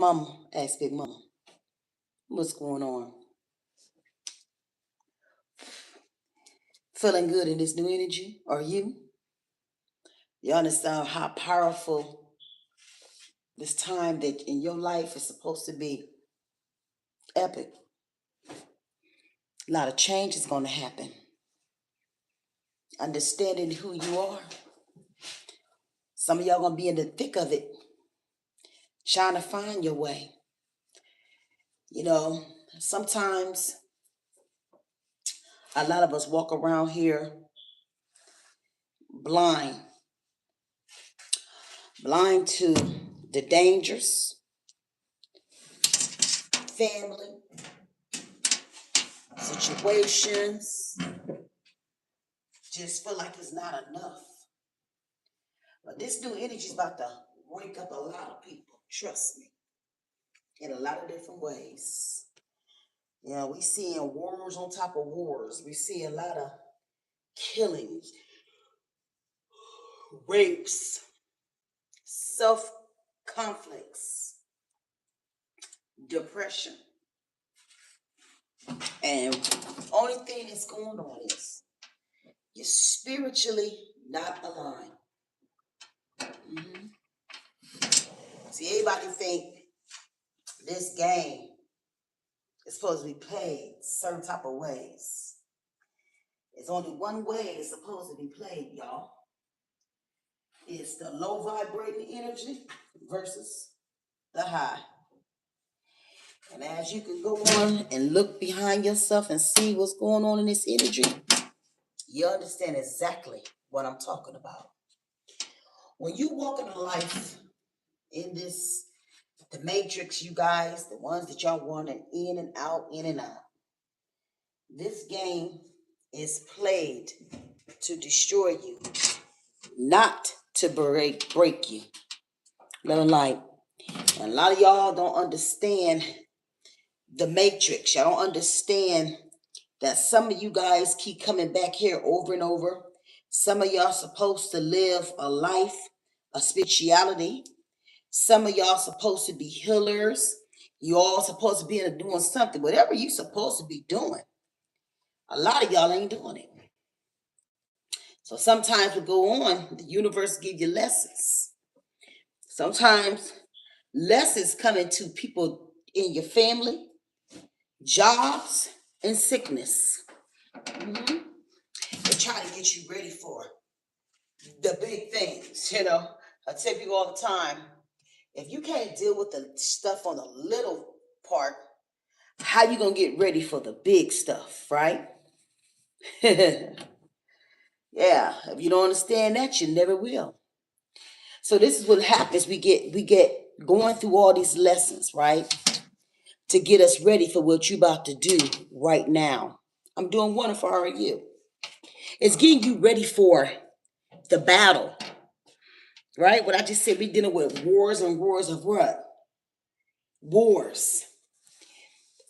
Mama asked Big Mama, what's going on? Feeling good in this new energy? Are you? You understand how powerful this time that in your life is supposed to be epic? A lot of change is going to happen. Understanding who you are. Some of y'all going to be in the thick of it, trying to find your way. You know, sometimes a lot of us walk around here blind, blind to the dangers, family, situations, just feel like it's not enough. But this new energy is about to wake up a lot of people, trust me, in a lot of different ways. You know, we seeing wars on top of wars. We see a lot of killings, rapes, self-conflicts, depression. And only thing that's going on is you're spiritually not aligned. Mm-hmm. See, everybody think this game is supposed to be played certain type of ways. It's only one way it's supposed to be played, y'all. It's the low vibrating energy versus the high. And as you can go on and look behind yourself and see what's going on in this energy, you understand exactly what I'm talking about. When you walk in a life in this, the matrix, you guys, the ones that y'all wanted in and out, in and out. This game is played to destroy you, not to break you. Little light. And a lot of y'all don't understand the matrix. Y'all don't understand that some of you guys keep coming back here over and over. Some of y'all supposed to live a life, a spirituality. Some of y'all supposed to be healers. You all supposed to be doing something. Whatever you supposed to be doing, a lot of y'all ain't doing it. So sometimes we go on, the universe give you lessons. Sometimes lessons coming to people in your family, jobs, and sickness. Mm-hmm. They try to get you ready for the big things. You know, I tell people all the time, if you can't deal with the stuff on the little part, how you gonna get ready for the big stuff, right? Yeah, if you don't understand that, you never will. So this is what happens. We get going through all these lessons, right? To get us ready for what you're about to do right now. I'm doing one for you. It's getting you ready for the battle, right? What I just said, we dealing with wars and wars of what? Wars.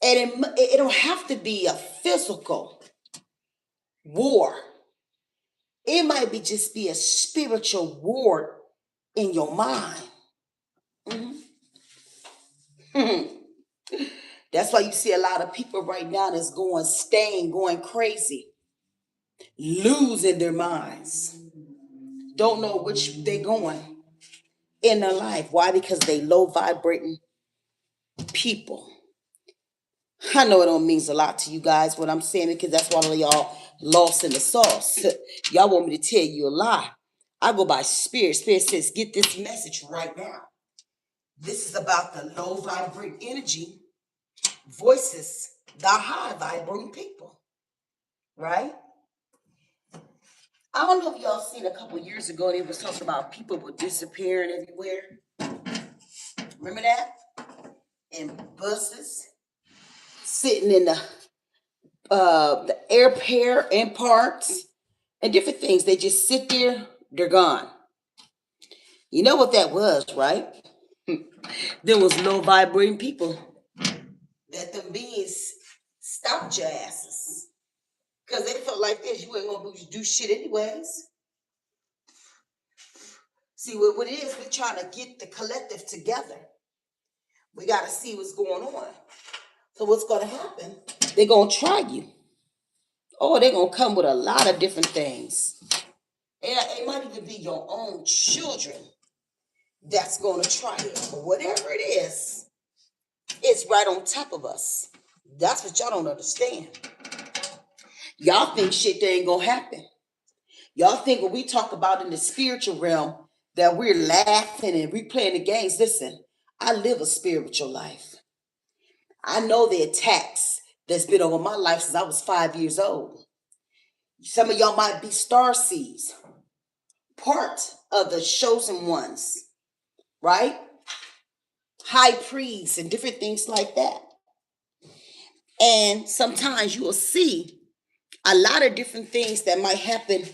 And it don't have to be a physical war. It might be just be a spiritual war in your mind. Mm-hmm. That's why you see a lot of people right now that's going crazy, losing their minds. Don't know which they going in their life. Why? Because they low vibrating people. I know it don't means a lot to you guys what I'm saying because that's why y'all lost in the sauce. Y'all want me to tell you a lie. I go by spirit. Spirit says, get this message right now. This is about the low vibrating energy voices the high vibrating people. Right? I don't know if y'all seen a couple years ago, they was talking about people were disappearing everywhere. Remember that? In buses, sitting in the airport and parks and different things. They just sit there, they're gone. You know what that was, right? There was low vibrating people that them beings stopped your asses. Because they felt like this, you ain't gonna do shit anyways. See, what it is, we're trying to get the collective together. We got to see what's going on. So what's going to happen? They're going to try you. Oh, they're going to come with a lot of different things. It might even be your own children that's going to try it. But whatever it is, it's right on top of us. That's what y'all don't understand. Y'all think shit that ain't going to happen. Y'all think when we talk about in the spiritual realm that we're laughing and we playing the games. Listen, I live a spiritual life. I know the attacks that's been over my life since I was 5 years old. Some of y'all might be star seeds, part of the chosen ones, right? High priests and different things like that. And sometimes you will see a lot of different things that might happen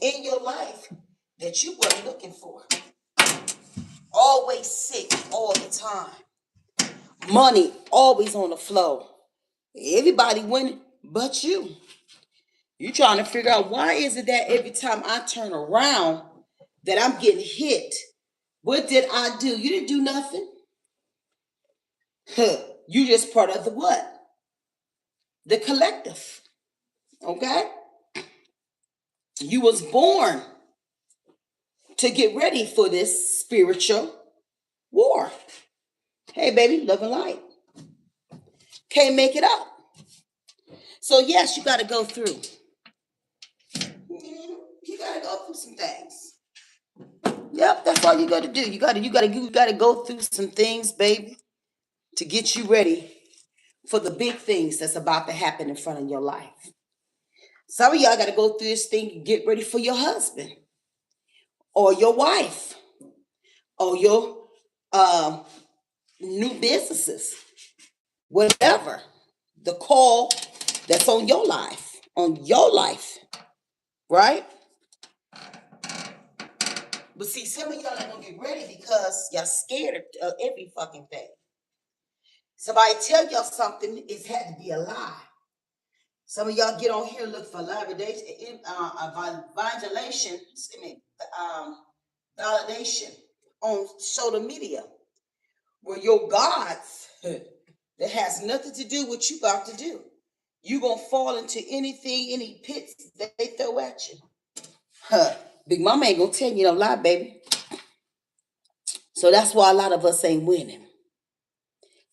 in your life that you weren't looking for. Always sick all the time. Money always on the flow. Everybody winning but you. You trying to figure out why is it that every time I turn around that I'm getting hit. What did I do? You didn't do nothing. You just part of the what? The collective. Okay? You was born to get ready for this spiritual war. Hey, baby, love and light. Can't make it up. So, yes, you got to go through. You got to go through some things. Yep, that's all you got to do. You got to go through some things, baby, to get you ready for the big things that's about to happen in front of your life. Some of y'all got to go through this thing and get ready for your husband or your wife or your new businesses, whatever. The call that's on your life, right? But see, some of y'all ain't gonna get ready because y'all scared of every fucking thing. Somebody tell y'all something, it's had to be a lie. Some of y'all get on here and look for validation, validation on social media, where your gods that has nothing to do with what you about to do. You gonna fall into anything, any pits that they throw at you. Big Mama ain't gonna tell you no lie, baby. So that's why a lot of us ain't winning.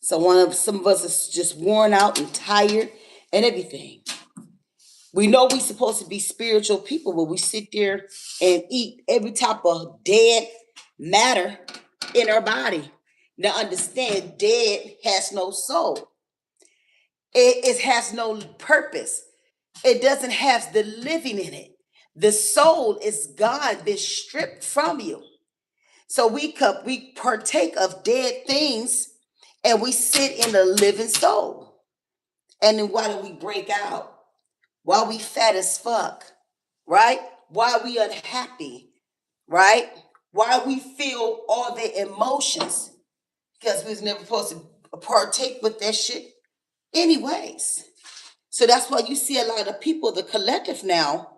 So some of us is just worn out and tired and everything. We know we supposed to be spiritual people, but we sit there and eat every type of dead matter in our body. Now understand, dead has no soul. It has no purpose. It doesn't have the living in it. The soul is God been stripped from you. So we partake of dead things and we sit in the living soul. And then why do we break out? Why we fat as fuck, right? Why we unhappy, right? Why we feel all the emotions? Because we was never supposed to partake with that shit anyways. So that's why you see a lot of people, the collective now,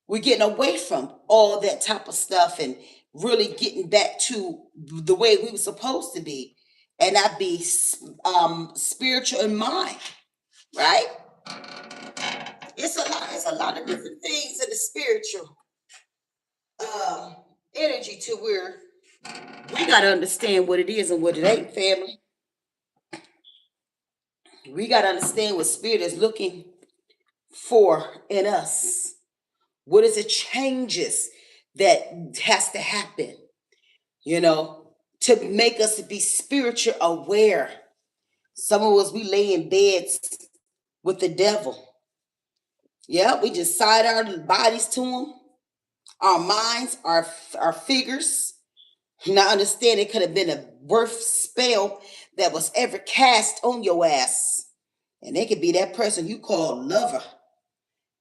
we're getting away from all that type of stuff and really getting back to the way we were supposed to be and not be spiritual in mind, right? It's a lot of different things in the spiritual energy to where we got to understand what it is and what it ain't, family. We got to understand what spirit is looking for in us. What is it changes that has to happen, to make us be spiritual aware. Some of us, we lay in beds with the devil. Yeah, we just side our bodies to him. Our minds, our figures. Now understand it could have been a worst spell that was ever cast on your ass. And it could be that person you call lover,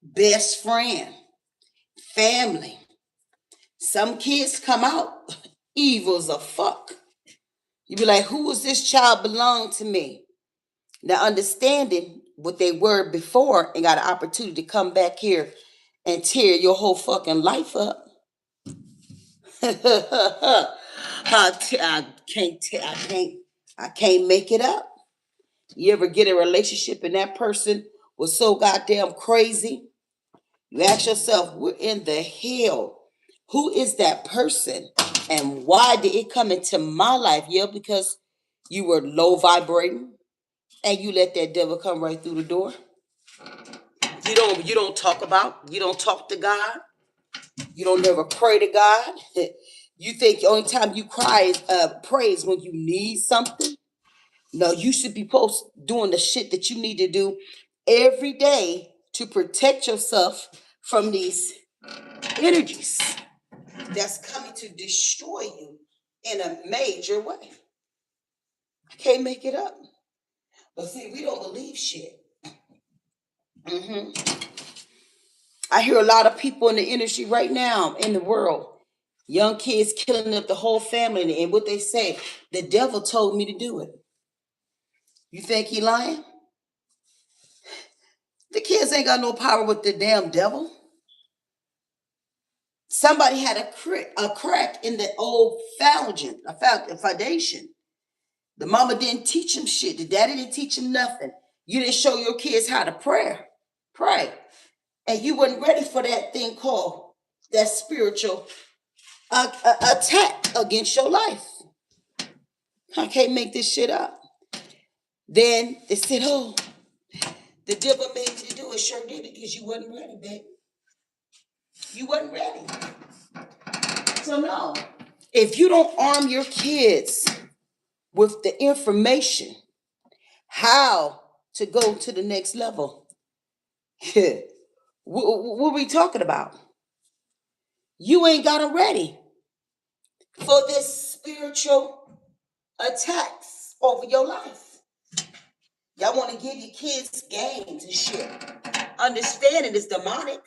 best friend, family. Some kids come out evil as a fuck. You be like, who was this child belong to me? Now understanding what they were before and got an opportunity to come back here and tear your whole fucking life up. I can't I can't make it up. You ever get a relationship and that person was so goddamn crazy? You ask yourself, what in the hell? Who is that person? And why did it come into my life? Yeah, because you were low vibrating and you let that devil come right through the door. You don't talk to God. You don't never pray to God. You think the only time you cry is praise when you need something. No, you should be doing the shit that you need to do every day to protect yourself from these energies that's coming to destroy you in a major way. I can't make it up. But see, we don't believe shit. I hear a lot of people in the industry right now in the world, young kids killing up the whole family, and what they say, the devil told me to do it. You think he lying? The kids ain't got no power with the damn devil. Somebody had a crack in the old foundation. The mama didn't teach him shit. The daddy didn't teach him nothing. You didn't show your kids how to pray. And you weren't ready for that thing called that spiritual attack against your life. I can't make this shit up. Then they said, oh, the devil made me to do it. Sure did, because you wasn't ready, baby. You wasn't ready. So no, if you don't arm your kids with the information how to go to the next level, what are we talking about? You ain't got them ready for this spiritual attacks over your life. Y'all want to give your kids games and shit. Understanding is demonic.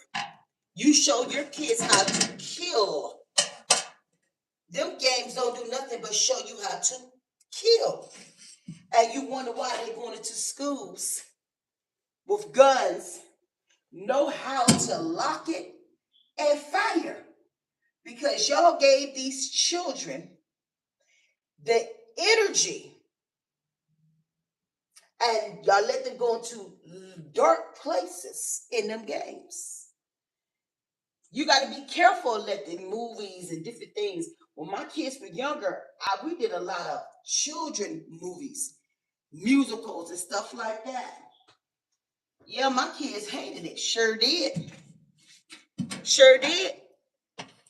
You show your kids how to kill. Them games don't do nothing but show you how to kill. And you wonder why they're going into schools with guns, know how to lock it and fire. Because y'all gave these children the energy and y'all let them go into dark places in them games. You got to be careful letting movies and different things. When my kids were younger, we did a lot of children movies, musicals and stuff like that. Yeah, my kids hated it. Sure did. Sure did.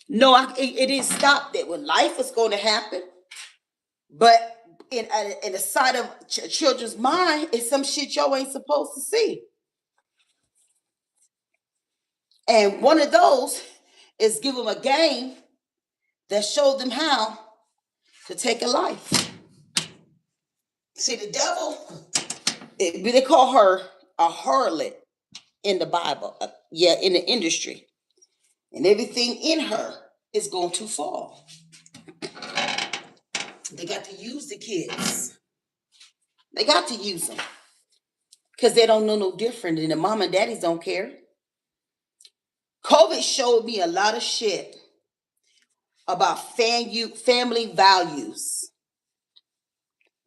No, it didn't stop that. When life is going to happen, but in the side of children's mind, it's some shit y'all ain't supposed to see. And one of those is give them a game that showed them how to take a life. See, the devil, they call her a harlot in the Bible. In the industry. And everything in her is going to fall. They got to use the kids. They got to use them. Because they don't know no different, and the mom and daddies don't care. COVID showed me a lot of shit about family values.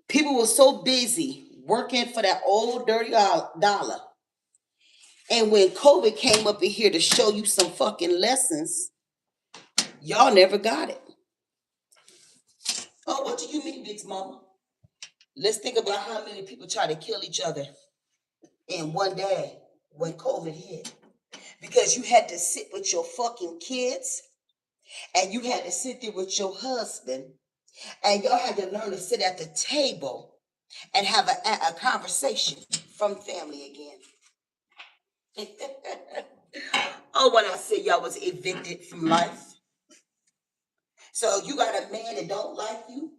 People were so busy working for that old dirty dollar. And when COVID came up in here to show you some fucking lessons, y'all never got it. Oh, what do you mean, Big Mama? Let's think about how many people try to kill each other in one day when COVID hit. Because you had to sit with your fucking kids and you had to sit there with your husband and y'all had to learn to sit at the table and have a conversation from family again. Oh, when I say y'all was evicted from life. So you got a man that don't like you,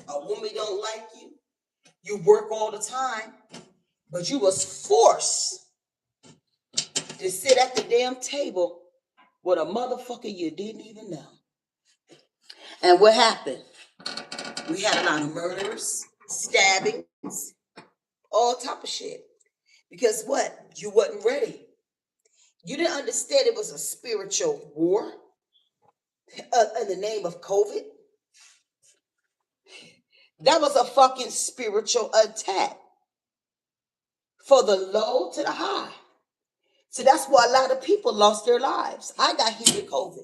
a woman don't like you, you work all the time, but you was forced to sit at the damn table with a motherfucker you didn't even know. And what happened? We had a lot of murders, stabbings, all type of shit. Because what? You wasn't ready. You didn't understand it was a spiritual war in the name of COVID. That was a fucking spiritual attack. For the low to the high. So that's why a lot of people lost their lives. I got hit with COVID.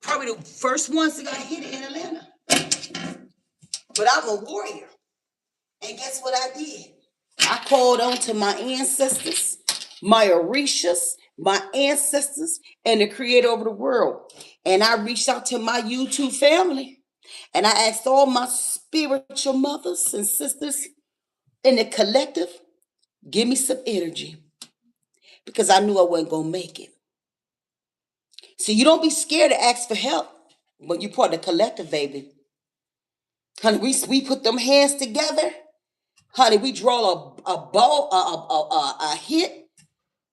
Probably the first ones that got hit in Atlanta. But I'm a warrior. And guess what I did? I called on to my ancestors, my Orishas, my ancestors, and the creator of the world. And I reached out to my YouTube family. And I asked all my spiritual mothers and sisters in the collective, give me some energy. Because I knew I wasn't going to make it. So you don't be scared to ask for help when you're part of the collective, baby. Honey, we put them hands together. Honey, we draw a ball, a hit.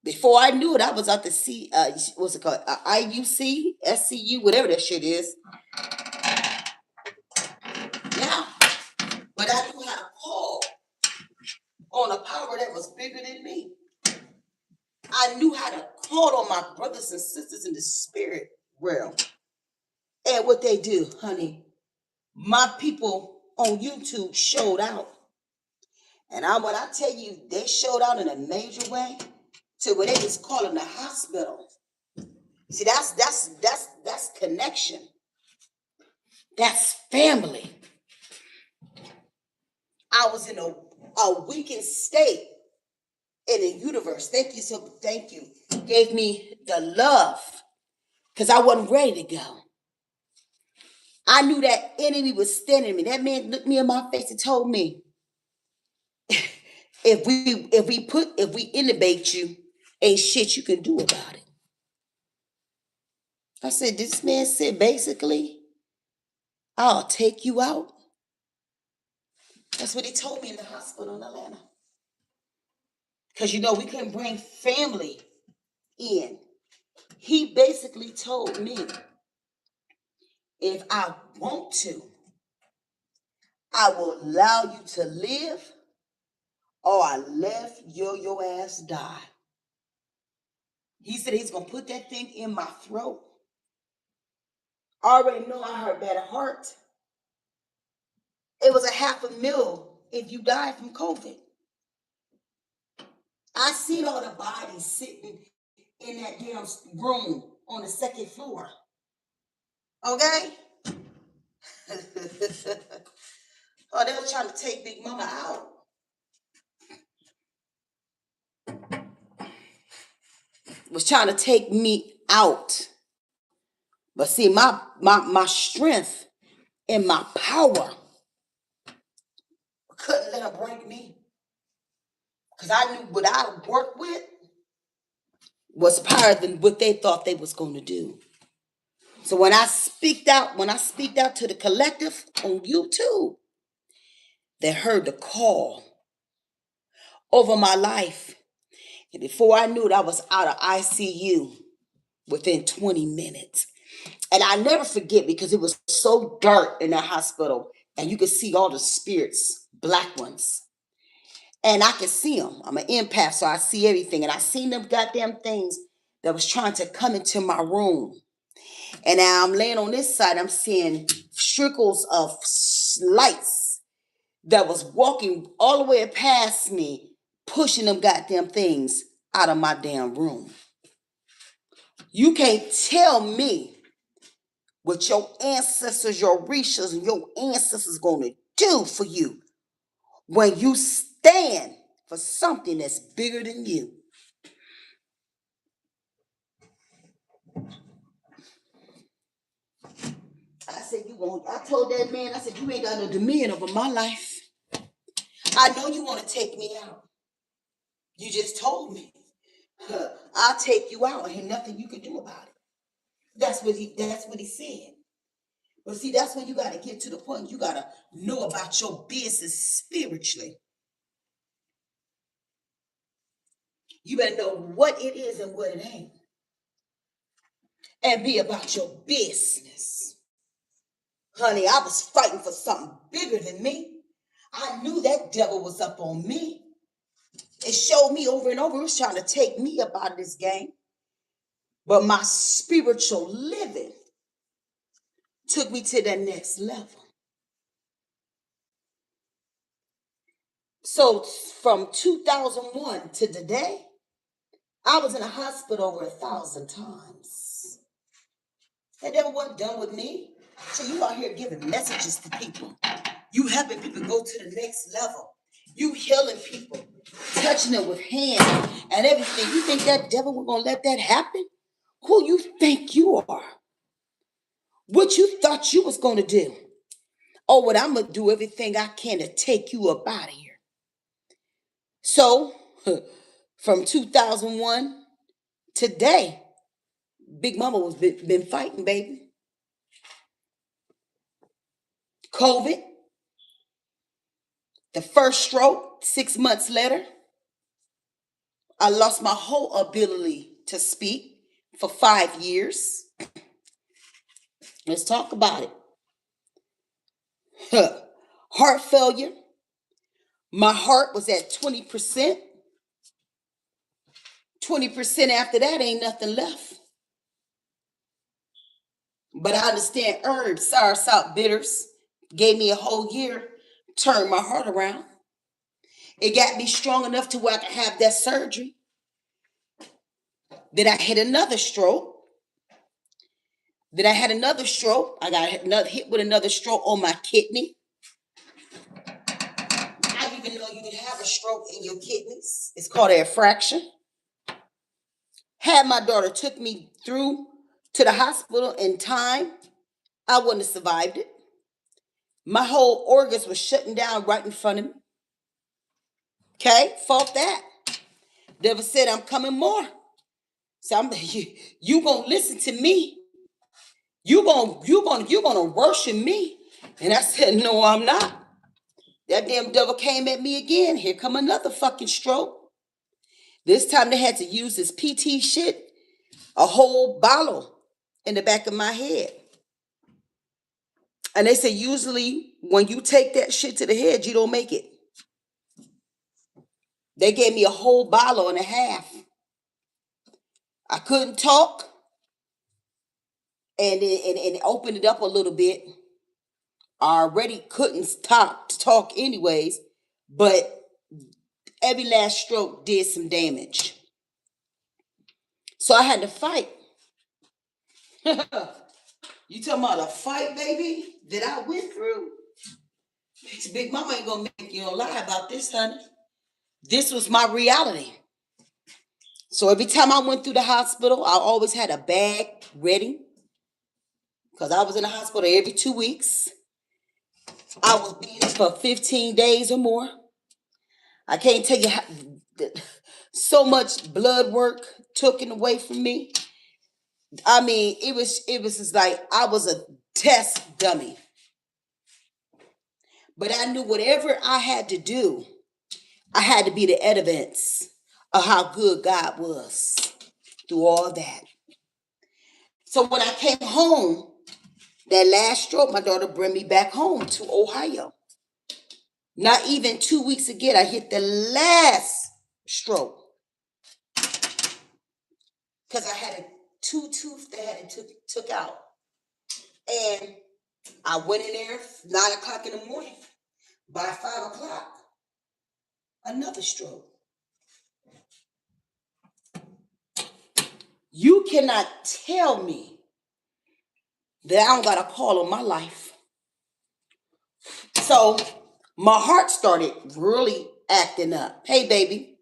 Before I knew it, I was out to see, what's it called? IUC, SCU, whatever that shit is. Yeah. But I knew how to call on a power that was bigger than me. I knew how to call on my brothers and sisters in the spirit realm. And what they do, honey, my people on YouTube showed out. And when I tell you, they showed out in a major way to where they was calling the hospital. See, that's connection. That's family. I was in a weakened state in the universe. Thank you. Gave me the love because I wasn't ready to go. I knew that enemy was standing me. That man looked me in my face and told me, if we intubate you, ain't shit you can do about it. I said, this man said basically, I'll take you out. That's what he told me in the hospital in Atlanta. Because we couldn't bring family in. He basically told me, if I want to, I will allow you to live, or I let your ass die. He said he's going to put that thing in my throat. I already know I heard bad heart. It was $500,000 if you died from COVID. I seen all the bodies sitting in that damn room on the second floor. Okay? Oh, they were trying to take Big Mama out. Was trying to take me out. But see, my strength and my power couldn't let her break me. Because I knew what I worked with was higher than what they thought they was going to do. So when I speaked out to the collective on YouTube, they heard the call over my life. And before I knew it, I was out of ICU within 20 minutes. And I never forget, because it was so dark in that hospital and you could see all the spirits, black ones. And I could see them. I'm an empath, so I see everything. And I seen them goddamn things that was trying to come into my room. And now I'm laying on this side, I'm seeing trickles of lights that was walking all the way past me, pushing them goddamn things out of my damn room. You can't tell me what your ancestors, your Orishas, and your ancestors going to do for you when you stand for something that's bigger than you. I said, I told that man, I said, you ain't got no dominion over my life. I know you want to take me out. You just told me. I'll take you out, and ain't nothing you can do about it. That's what he said. But see, that's when you got to get to the point. You got to know about your business spiritually. You better know what it is and what it ain't. And be about your business. Honey, I was fighting for something bigger than me. I knew that devil was up on me. It showed me over and over. It was trying to take me up out of this game. But my spiritual living took me to that next level. So from 2001 to today, I was in a hospital over 1,000 times. That never wasn't done with me. So you out here giving messages to people. You helping people go to the next level. You healing people, touching them with hands and everything. You think that devil was going to let that happen? Who you think you are? What you thought you was going to do? Oh, what I'm going to do everything I can to take you up out of here. So, from 2001 today, Big Mama was been fighting, baby. COVID, the first stroke, 6 months later, I lost my whole ability to speak for 5 years. Let's talk about it. Heart failure. My heart was at 20%. 20% after that, ain't nothing left. But I understand herbs, sour, salt, bitters, gave me a whole year, turned my heart around. It got me strong enough to where I could have that surgery. Then I had another stroke. Then I had another stroke. I got hit with another stroke on my kidney. I didn't even know you could have a stroke in your kidneys. It's called a fraction. Had my daughter took me through to the hospital in time, I wouldn't have survived it. My whole organs were shutting down right in front of me. Okay, fought that. Devil said, I'm coming more. So you gonna listen to me. You gonna worship me. And I said, no, I'm not. That damn devil came at me again. Here come another fucking stroke. This time they had to use this PT shit, a whole bottle in the back of my head. And they say usually when you take that shit to the head, you don't make it. They gave me a whole bottle and a half. I couldn't talk. And it opened it up a little bit. I already couldn't stop to talk anyways, but every last stroke did some damage. So I had to fight. You talking about a fight, baby, that I went through? Big Mama ain't gonna make you no lie about this, honey. This was my reality. So every time I went through the hospital, I always had a bag ready because I was in the hospital every 2 weeks. I was being for 15 days or more. I can't tell you how so much blood work taken away from me. I mean, it was just like I was a test dummy. But I knew whatever I had to do, I had to be the evidence of how good God was through all that. So when I came home, that last stroke, my daughter brought me back home to Ohio. Not even 2 weeks again, I hit the last stroke. Because I had two tooth that had took out. And I went in there 9 o'clock in the morning. By 5 o'clock, another stroke. You cannot tell me that I don't got a call on my life. So my heart started really acting up. Hey, baby.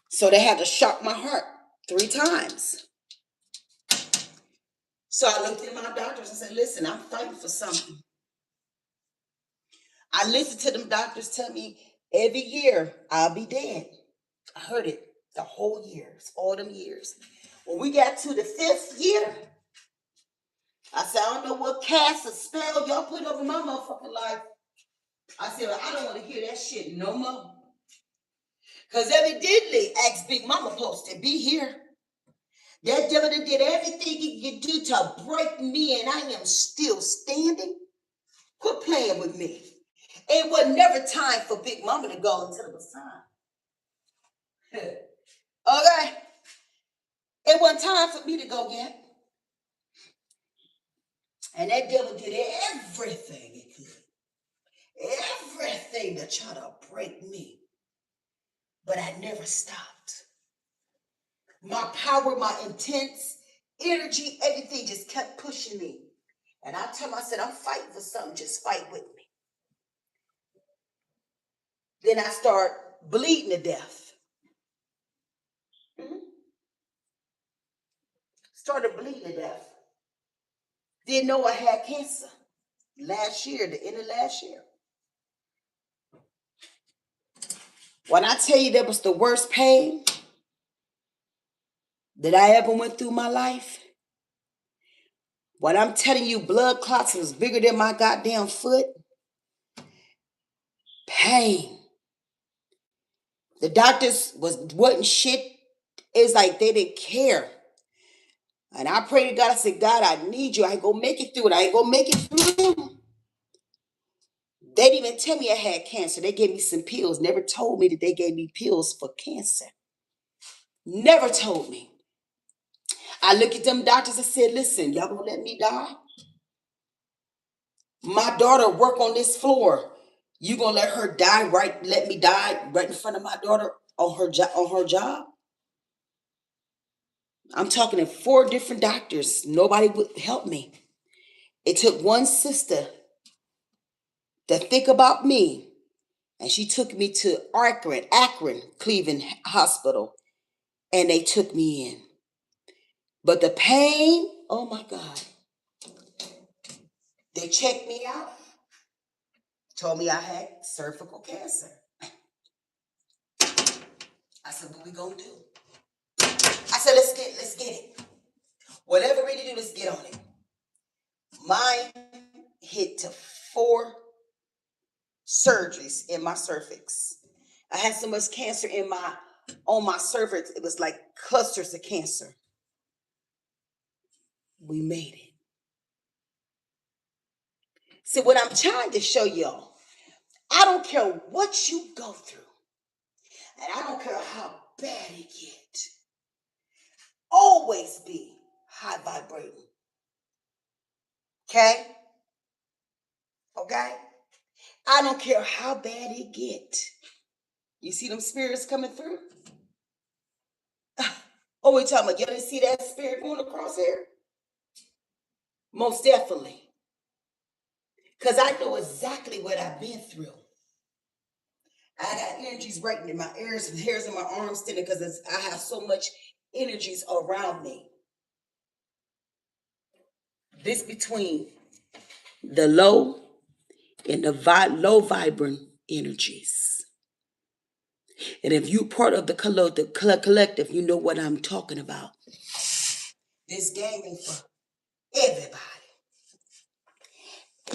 So they had to shock my heart 3 times. So I looked at my doctors and said, listen, I'm fighting for something. I listened to them doctors tell me every year I'll be dead. I heard it the whole years, all them years. When we got to the 5th year, I said, I don't know what cast or spell y'all put over my motherfucking life. I said, well, I don't want to hear that shit no more. Because evidently, ex Big Mama posted, be here. That devil that did everything he could do to break me, and I am still standing. Quit playing with me. It was never time for Big Mama to go until it was time. Okay? It wasn't time for me to go yet. And that devil did everything it could. Everything to try to break me. But I never stopped. My power, my intense energy, everything just kept pushing me. And I told him, I said, I'm fighting for something. Just fight with me. Then I start bleeding to death. Started bleeding to death. Didn't know I had cancer last year, the end of last year. When I tell you that was the worst pain that I ever went through my life, when I'm telling you blood clots was bigger than my goddamn foot, pain. The doctors wasn't shit. It's like they didn't care. And I prayed to God. I said, God, I need you. I ain't gonna make it through it. I ain't gonna make it through. They didn't even tell me I had cancer. They gave me some pills. Never told me that they gave me pills for cancer. Never told me. I looked at them doctors and said, listen, y'all gonna let me die? My daughter work on this floor. You gonna let her die let me die right in front of my daughter on her job? I'm talking to 4 different doctors. Nobody would help me. It took one sister to think about me, and she took me to Akron, Cleveland Hospital, and they took me in. But the pain, oh my God. They checked me out, told me I had cervical cancer. I said, what we gonna do? I said, let's get it. Whatever we need to do, let's get on it. Mine hit to 4 surgeries in my cervix. I had so much cancer on my cervix, it was like clusters of cancer. We made it. See, what I'm trying to show y'all, I don't care what you go through, and I don't care how bad it gets. Always be high vibrating. Okay? Okay? I don't care how bad it gets. You see them spirits coming through? Oh, we talking about, you didn't see that spirit going across here? Most definitely. Because I know exactly what I've been through. I got energies right in my ears and hairs in my arms standing because I have so much energies around me. This between the low and the low vibrant energies. And if you're part of the collective, you know what I'm talking about. This game is for everybody.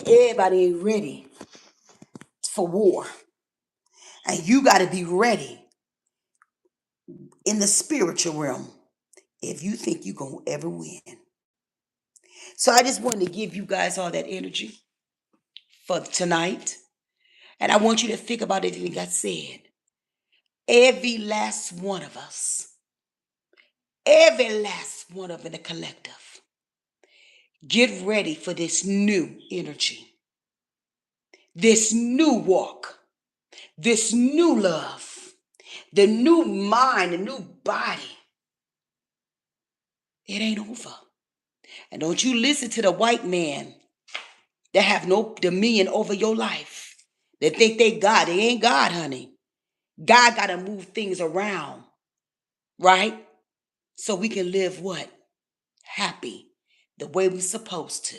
Everybody ain't ready for war. And you got to be ready in the spiritual realm if you think you're going to ever win. So I just wanted to give you guys all that energy for tonight. And I want you to think about everything I said. Every last one of us. Every last one of in the collective. Get ready for this new energy. This new walk. This new love. The new mind, the new body. It ain't over. And don't you listen to the white man that have no dominion over your life. They think they God. They ain't God, honey. God got to move things around, right? So we can live what? Happy, the way we're supposed to.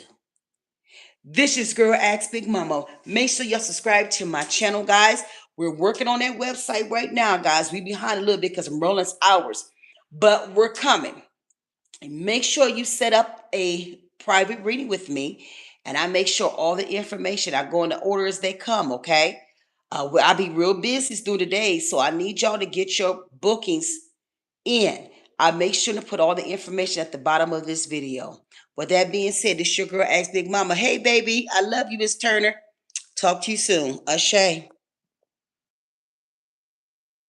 This is Girl Ask Big Mama. Make sure y'all subscribe to my channel, guys. We're working on that website right now, guys. We behind a little bit because I'm rolling hours, but we're coming. And make sure you set up a private reading with me, and I make sure all the information, I go in the order as they come, okay? I'll be real busy through the day, so I need y'all to get your bookings in. I make sure to put all the information at the bottom of this video. With that being said, this your girl Ask Big Mama. Hey, baby, I love you, Miss Turner. Talk to you soon. Ashay.